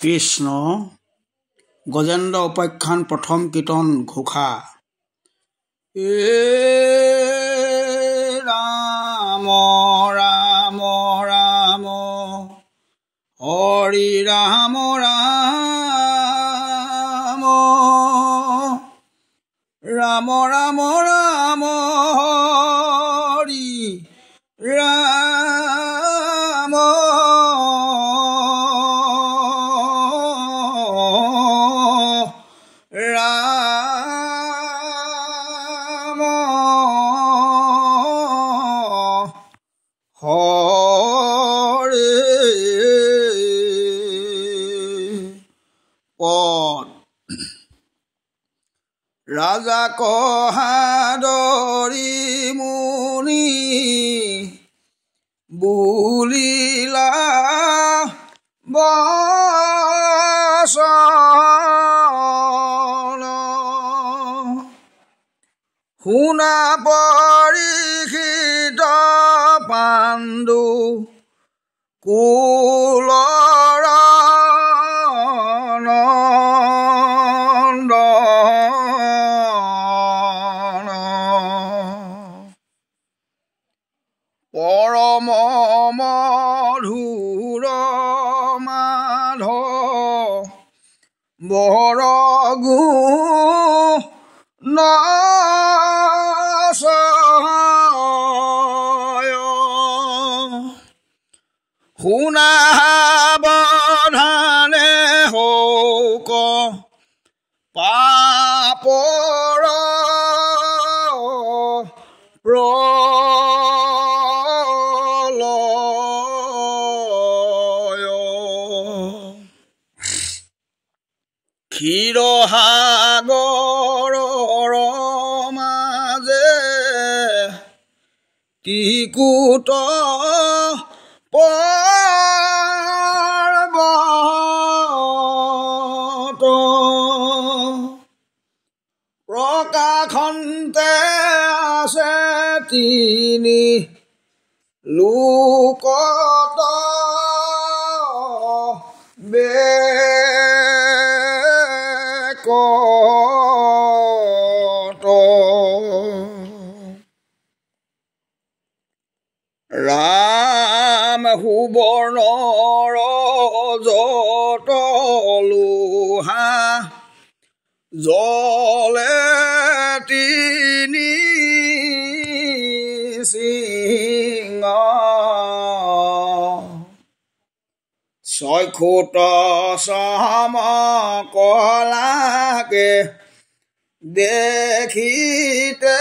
কৃষ্ণ গজেন্দ্ৰ উপাখ্যান প্ৰথম কীৰ্তন ঘোষা। ৰাম ৰাম ৰাম হৰি ৰাম ৰাম ৰাম ৰাম ৰাম হৰি ৰাম ৰাম হৰি পদ ৰাজা কহাদৰি মুনি বুলিলা বচন শুনা পৰীক্ষিত পাণ্ডু কুলৰ নন্দন পৰম মধুৰ মাধ বৰ গুণ শুনা বধানে হৌক পাপৰ প্ৰলয় ক্ষীৰসাগৰৰ মাজে ত্ৰিকুট পৰ্বত প্ৰকাশন্তে আছে তিনি লোকত বেকত ৰাম সুবৰ্ণৰ যত লোহা জলে তিনি সিংহ ছয়খুট সম কলাকে দেখিতে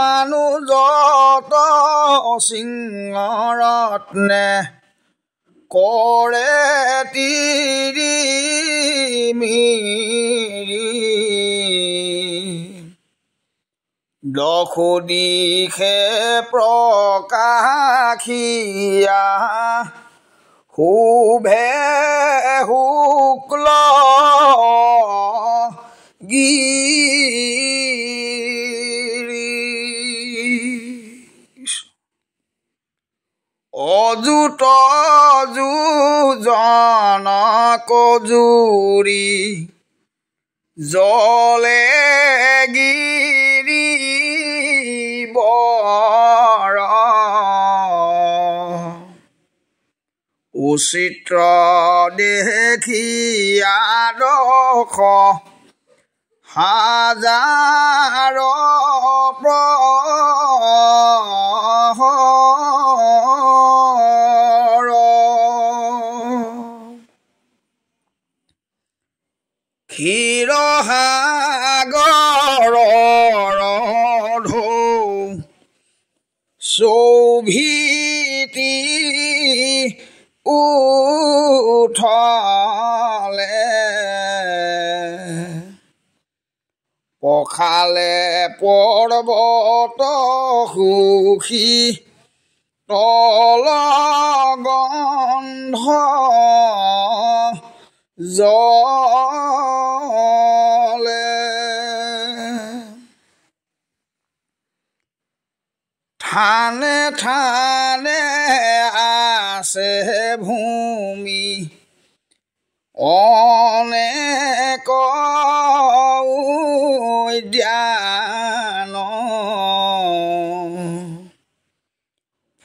ৰামানুজত সিংহৰত্নে কৰে তিৰিমিৰি দশো দিশে প্ৰকাশিয়া শুভে শুক্ল অযুত যোজন কজুৰি জলে গিৰিবৰ উচিত্ৰ দেখিয়া দশ হাজাৰ ক্ষীৰসাগৰৰ ঢৌ শোভিতি উঠলে পখালে পৰ্বত সুখী তল গন্ধ জলে থানে থানে আছে ভূমি অনেক উদ্যান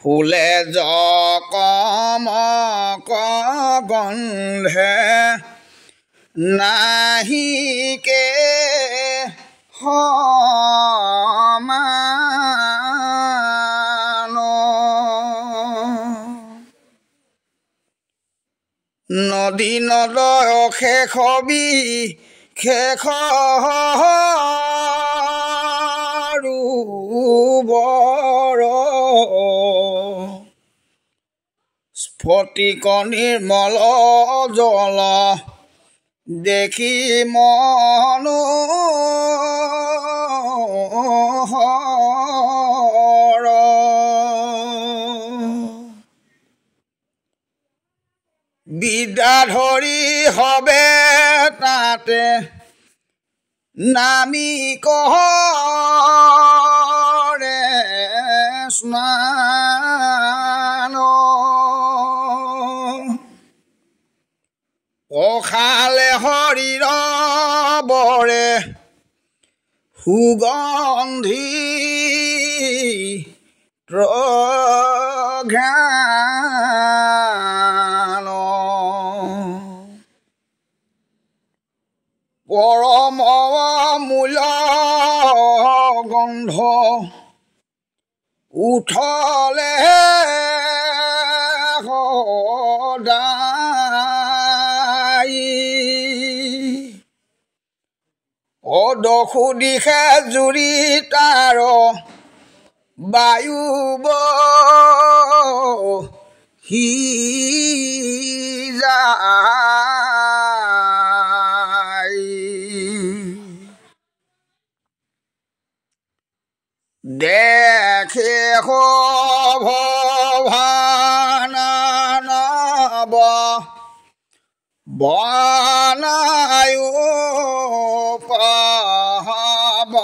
ফুলে জকমক গন্ধে নাহিকে সমান নদী নদৰ শেষবি শেষ বৰ স্ফটিক নিৰ্মল জল দেখি মনোহৰ বিদ্যাধৰী হবে তাতে নামি কৰে স্নান পখালে শৰীৰ বৰে সুগন্ধি ঘ্ৰাণ পৰম মূল্য গন্ধ উঠলে সদায় অদখু দিশে জুৰি তাৰ বায়ু যায় দেখে ভৱানব বনায়ো পাবনে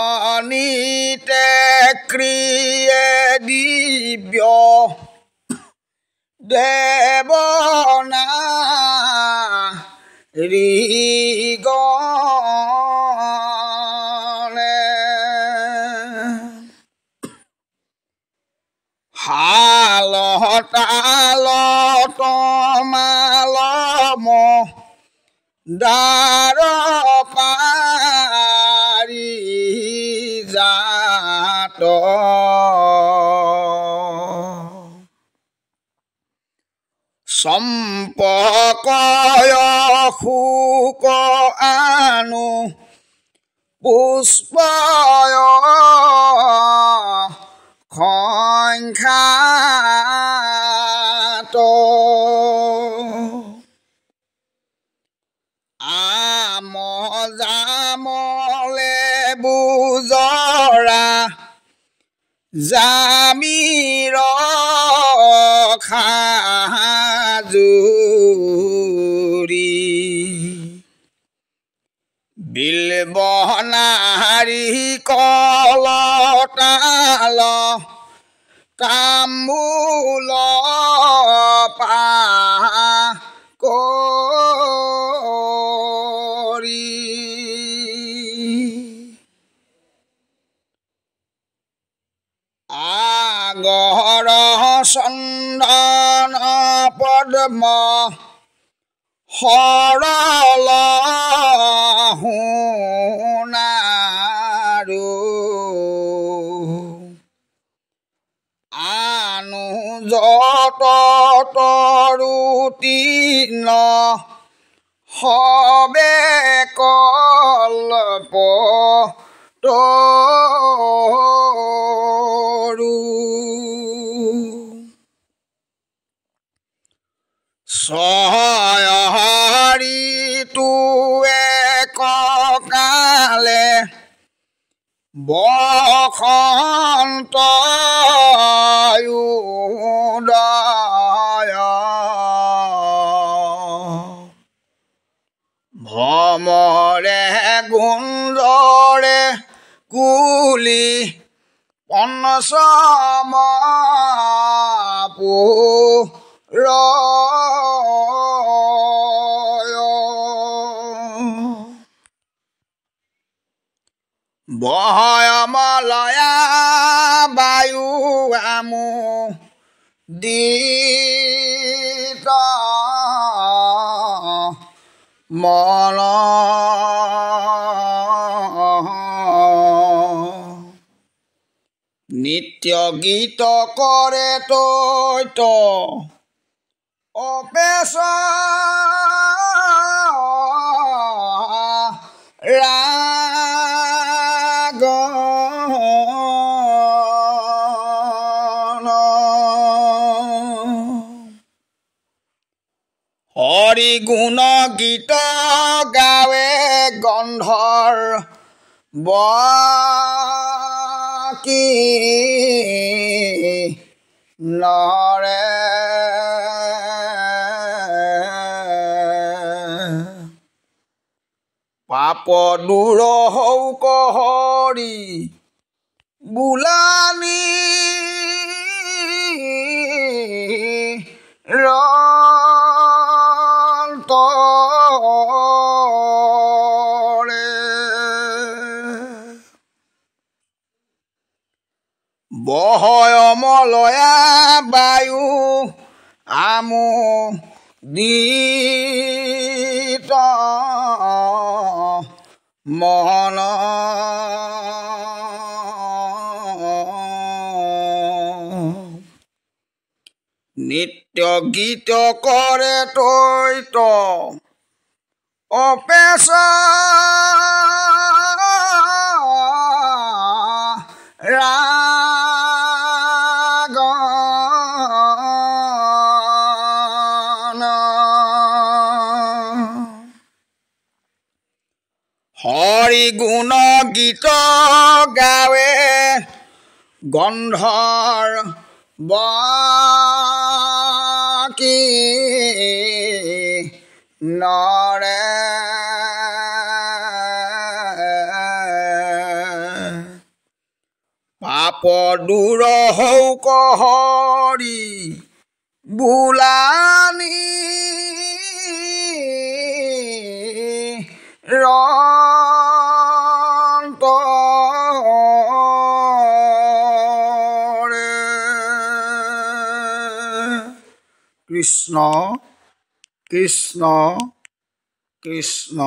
জাতনিতে ক্ৰিয়ে দিব্য দেৱনা ৰিগনে হাল তাল তমালম দাৰ পাৰি জাত চম্পকয় শুক আনু পুষ্পয় সংখ্যাত আম জামলে বুজৰা জামিৰ খাজুৰি বিলবনাৰী কলতাল তাম্বুল কৰি আগৰ চন্দন পদ্ম সৰল সোণাৰু আনু যত তৰুতীৰ্ণ হবে কল্প তৰু ছয় ঋতু এককালে বসন্ত উদয় সমৰে গুঞ্জৰে কুলি পঞ্চম পুৰ বহয়মলয়া বায়ু আমোদিত মন নিত্য গীত কৰে তৈত অপেশ ৰাগ হৰি গুণ গীত গাৱে গন্ধৰ্ব কি নৰে পাপ দূৰ হৌক হৰি বোলানি বহয়মলয়া বায়ু আমোদিত মন নিত্য গীত কৰে তৈত অপেশ ৰাগ হৰি গুণ গীত গাৱে গন্ধৰ্ব কি নৰে পাপ দূৰ হৌক হৰি বোলানি কৃষ্ণ কৃষ্ণ কৃষ্ণ।